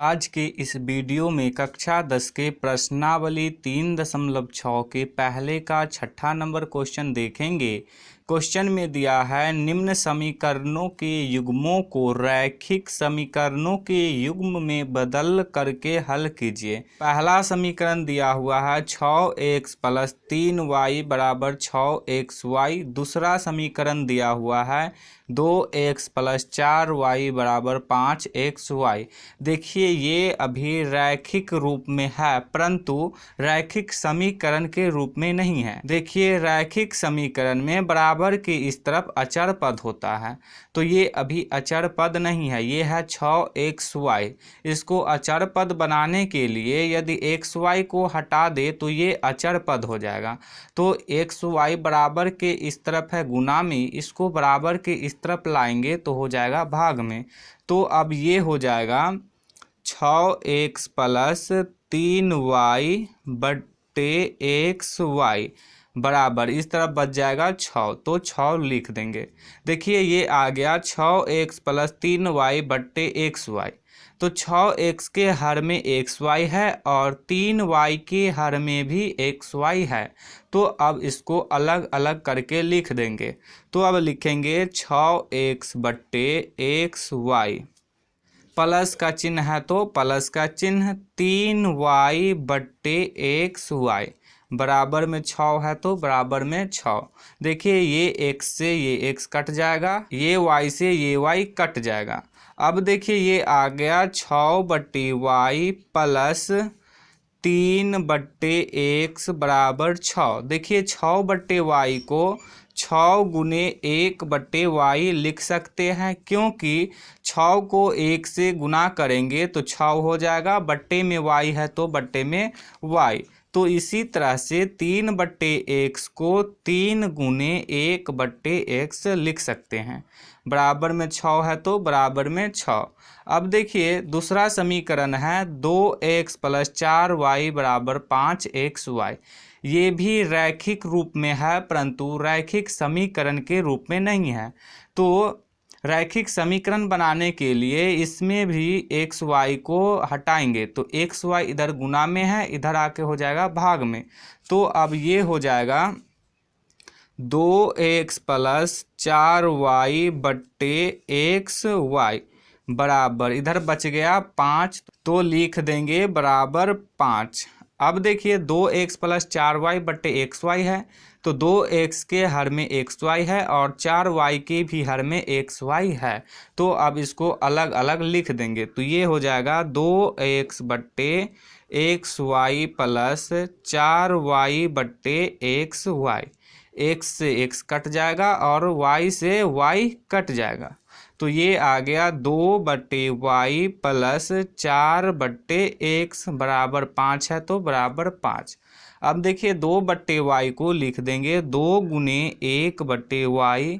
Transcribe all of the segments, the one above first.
आज के इस वीडियो में कक्षा 10 के प्रश्नावली 3.6 के पहले का छठा नंबर क्वेश्चन देखेंगे। क्वेश्चन में दिया है निम्न समीकरणों के युग्मों को रैखिक समीकरणों के युग्म में बदल करके हल कीजिए। पहला समीकरण दिया हुआ है 6x + 3y = 6xy। दूसरा समीकरण दिया हुआ है 2x + 4y = 5xy। देखिए ये अभी रैखिक रूप में है परंतु रैखिक समीकरण के रूप में नहीं है। देखिए रैखिक समीकरण में बराबर के इस तरफ अचर पद होता है, तो ये अभी अचर पद नहीं है, ये है 6xy। इसको अचर पद बनाने के लिए यदि xy को हटा दे तो ये अचर पद हो जाएगा। तो xy बराबर के इस तरफ है गुना में, इसको बराबर के इस तरफ लाएंगे तो हो जाएगा भाग में। तो अब ये हो जाएगा 6x + 3y / xy बराबर इस तरफ बच जाएगा 6, तो 6 लिख देंगे। देखिए ये आ गया 6x + 3y / xy। तो 6x के हर में xy है और 3y के हर में भी xy है, तो अब इसको अलग अलग करके लिख देंगे। तो अब लिखेंगे 6x / xy, प्लस का चिन्ह है तो प्लस का चिन्ह, 3y / xy बराबर में 6 है तो बराबर में 6। देखिए ये x से ये x कट जाएगा, ये y से ये y कट जाएगा। अब देखिए ये आ गया 6/y + 3/x बराबर 6। देखिए 6/y को 6 × 1/y लिख सकते हैं, क्योंकि 6 को 1 से गुना करेंगे तो 6 हो जाएगा, बट्टे में y है तो बट्टे में y। तो इसी तरह से 3/x को 3 × 1/x लिख सकते हैं, बराबर में 6 है तो बराबर में 6। अब देखिए दूसरा समीकरण है 2x + 4y = 5xy। ये भी रैखिक रूप में है परंतु रैखिक समीकरण के रूप में नहीं है। तो रैखिक समीकरण बनाने के लिए इसमें भी xy को हटाएंगे, तो xy इधर गुना में है, इधर आके हो जाएगा भाग में। तो अब ये हो जाएगा 2x + 4y / xy बराबर इधर बच गया 5, तो लिख देंगे बराबर 5। अब देखिए 2x + 4y / xy है, तो 2x के हर में xy है और 4y के भी हर में xy है, तो अब इसको अलग अलग लिख देंगे। तो ये हो जाएगा 2x / xy + 4y / xy। x से x कट जाएगा और y से y कट जाएगा, तो ये आ गया 2/y + 4/x बराबर 5 है तो बराबर 5। अब देखिए 2/y को लिख देंगे 2 × 1/y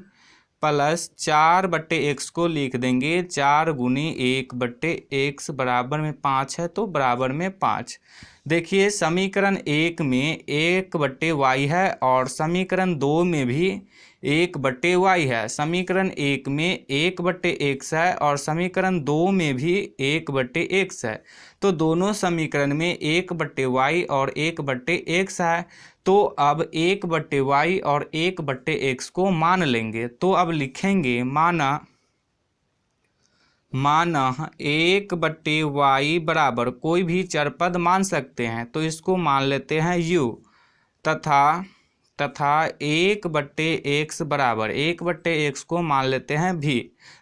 + 4/x को लिख देंगे 4 × 1/x बराबर में 5 है तो बराबर में 5। देखिए समीकरण 1 में 1/y है और समीकरण 2 में भी 1/y है। समीकरण 1 में 1/x है और समीकरण 2 में भी 1/x है, तो दोनों समीकरण में 1/y और 1/x है। तो अब 1/y और 1/x को मान लेंगे। तो अब लिखेंगे माना 1/y बराबर कोई भी चर पद मान सकते हैं, तो इसको मान लेते हैं u, तथा 1/x बराबर 1/x को मान लेते हैं v,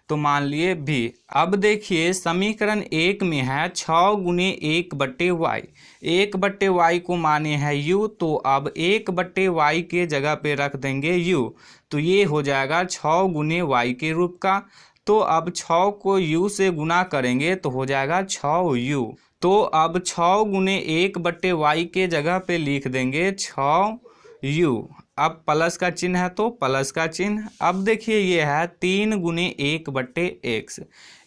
तो मान लिए v। अब देखिए समीकरण 1 में है 6 × 1/y, 1/y को माने हैं u, तो अब 1/y के जगह पे रख देंगे u, तो ये हो जाएगा 6 × y के रूप का। तो अब 6 को u से गुना करेंगे तो हो जाएगा 6u। तो अब 6 × 1/y के जगह पे लिख देंगे 6u। अब प्लस का चिन्ह है तो प्लस का चिन्ह। अब देखिए ये है 3 × 1/x,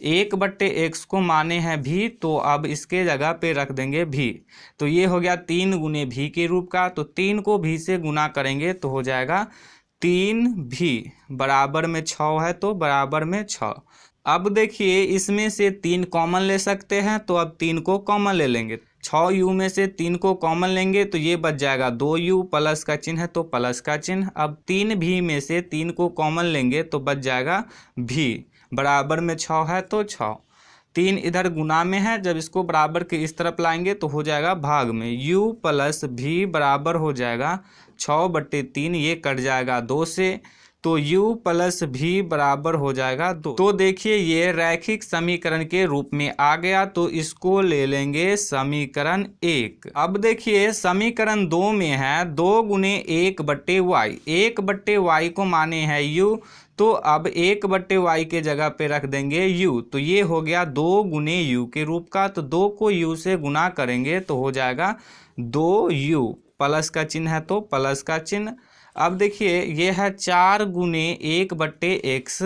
1/x को माने हैं v, तो अब इसके जगह पे रख देंगे v, तो ये हो गया 3 × v के रूप का। तो 3 को v से गुना करेंगे तो हो जाएगा 3v बराबर में 6 है तो बराबर में 6। अब देखिए इसमें से 3 कॉमन ले सकते हैं, तो अब 3 को कॉमन ले लेंगे। 6u में से 3 को कॉमन लेंगे तो ये बच जाएगा 2u, प्लस का चिन्ह है तो प्लस का चिन्ह। अब 3v में से 3 को कॉमन लेंगे तो बच जाएगा v, बराबर में 6 है तो 6। 3 इधर गुना में है, जब इसको बराबर के इस तरफ लाएंगे तो हो जाएगा भाग में। u प्लस v बराबर हो जाएगा 6/3, ये कट जाएगा 2 से, तो u प्लस v बराबर हो जाएगा 2। तो देखिए ये रैखिक समीकरण के रूप में आ गया, तो इसको ले लेंगे समीकरण 1। अब देखिए समीकरण 2 में है 2 गुने 1/y, 1/y को माने है u, तो अब 1/y के जगह पे रख देंगे u, तो ये हो गया 2 गुने u के रूप का, तो 2 को u से गुना करेंगे तो हो जाएगा 2u, प्लस का चिन्ह है तो प्लस का चिन्ह। अब देखिए ये है 4 गुने 1/x,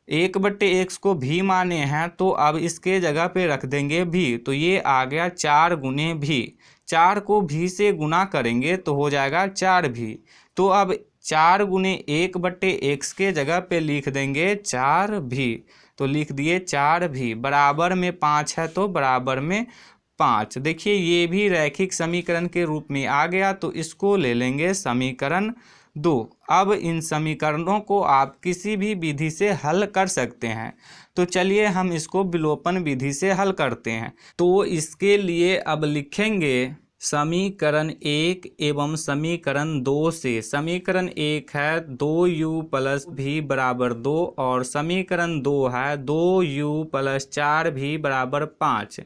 1/x को भी माने हैं, तो अब इसके जगह पे रख देंगे भी, तो ये आ गया 4 गुने भी। 4 को भी से गुना करेंगे तो हो जाएगा 4v, तो अब 4 गुने 1/x के जगह पे लिख देंगे 4v, तो लिख दिए 4v, बराबर में 5 है तो बराबर में 5। देखिए ये भी रैखिक समीकरण के रूप में आ गया, तो इसको ले लेंगे समीकरण 2। अब इन समीकरणों को आप किसी भी विधि से हल कर सकते हैं, तो चलिए हम इसको विलोपन विधि से हल करते हैं। तो इसके लिए अब लिखेंगे समीकरण 1 एवं समीकरण 2 से। समीकरण 1 है 2u प्लस v बराबर 2, और समीकरण 2 है 2u प्लस 4v बराबर 5।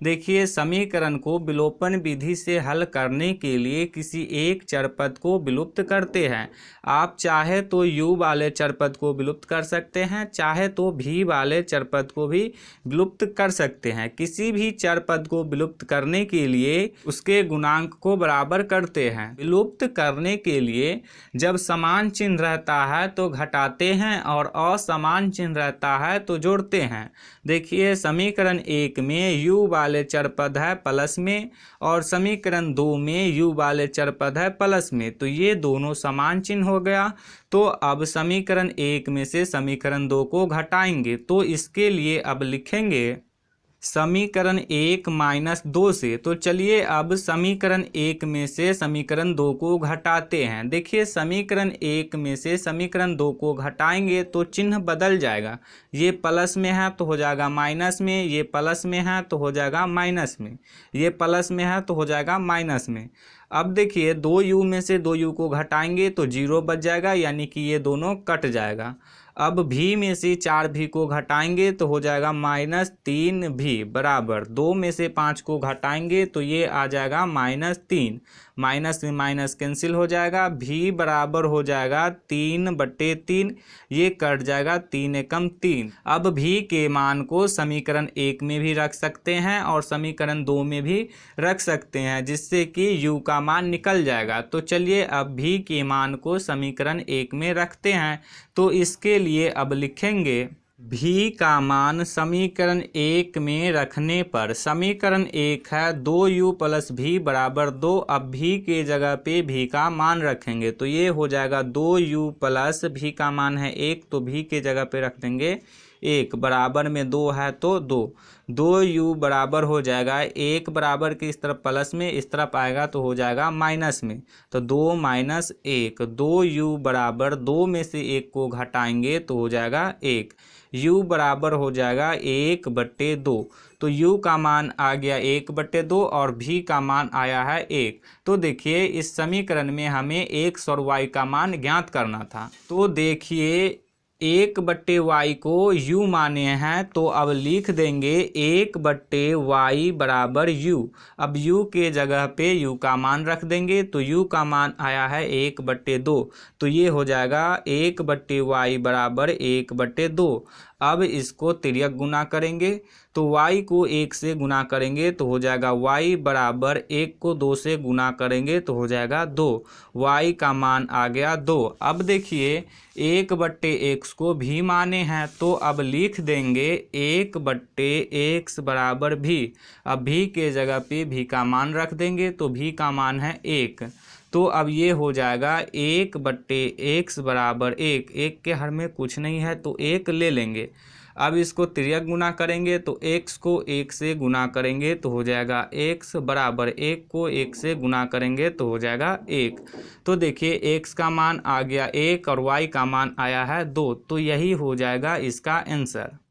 देखिए समीकरण को विलोपन विधि से हल करने के लिए किसी एक चरपद को विलुप्त करते हैं। आप चाहे तो u वाले चरपद को विलुप्त कर सकते हैं, चाहे तो v वाले चरपद को भी विलुप्त कर सकते हैं। किसी भी चरपद को विलुप्त करने के लिए उसके गुणांक को बराबर करते हैं। विलुप्त करने के लिए जब समान चिन्ह रहता है तो घटाते हैं, और असमान चिन्ह रहता है तो जोड़ते हैं। देखिए समीकरण 1 में u वाले चरपद है प्लस में, और समीकरण 2 में u वाले चरपद है प्लस में, तो ये दोनों समान चिन्ह हो गया। तो अब समीकरण 1 में से समीकरण 2 को घटाएंगे, तो इसके लिए अब लिखेंगे समीकरण 1 माइनस 2 से। तो चलिए अब समीकरण 1 में से समीकरण 2 को घटाते हैं। देखिए समीकरण 1 में से समीकरण 2 को घटाएंगे तो चिन्ह बदल जाएगा, ये प्लस में है तो हो जाएगा माइनस में, ये प्लस में है तो हो जाएगा माइनस में, ये प्लस में है तो हो जाएगा माइनस में। अब देखिए 2u में से 2u को घटाएंगे तो 0 बच जाएगा, यानी कि ये दोनों कट जाएगा। अब v में से 4v को घटाएंगे तो हो जाएगा -3v बराबर 2 में से 5 को घटाएंगे तो ये आ जाएगा -3, माइनस में माइनस कैंसिल हो जाएगा, v बराबर हो जाएगा 3/3, ये कट जाएगा 3 एकम 3। अब v के मान को समीकरण 1 में भी रख सकते हैं और समीकरण 2 में भी रख सकते हैं, जिससे कि u का मान निकल जाएगा। तो चलिए अब v के मान को समीकरण 1 में रखते हैं, तो इसके लिए अब लिखेंगे v का मान समीकरण 1 में रखने पर, समीकरण 1 है 2u प्लस v बराबर 2। अब v के जगह पे v का मान रखेंगे तो ये हो जाएगा 2u प्लस v का मान है 1, तो v के जगह पे रख देंगे 1, बराबर में 2 है तो 2u बराबर हो जाएगा 1, बराबर के इस तरफ प्लस में, इस तरफ आएगा तो हो जाएगा माइनस में, तो 2 माइनस 1, 2u बराबर 2 में से 1 को घटाएंगे तो हो जाएगा 1, u बराबर हो जाएगा 1/2। तो u का मान आ गया 1/2 और v का मान आया है 1। तो देखिए इस समीकरण में हमें x और y का मान ज्ञात करना था। तो देखिए 1/y को u माने हैं, तो अब लिख देंगे 1/y बराबर u। अब u के जगह पे u का मान रख देंगे, तो u का मान आया है 1/2, तो ये हो जाएगा 1/y बराबर 1/2। अब इसको तिर्यक गुना करेंगे, तो y को 1 से गुना करेंगे तो हो जाएगा y बराबर 1 को 2 से गुना करेंगे तो हो जाएगा 2, y का मान आ गया 2। अब देखिए 1/x को भी माने हैं, तो अब लिख देंगे 1/x बराबर v। अब v के जगह पे v का मान रख देंगे, तो v का मान है 1, तो अब ये हो जाएगा 1/x बराबर 1, 1 के हर में कुछ नहीं है तो 1 ले लेंगे। अब इसको तिर्यक गुना करेंगे तो x को 1 से गुना करेंगे तो हो जाएगा x बराबर 1 को 1 से गुना करेंगे तो हो जाएगा 1। तो देखिए x का मान आ गया 1 और y का मान आया है 2, तो यही हो जाएगा इसका आंसर।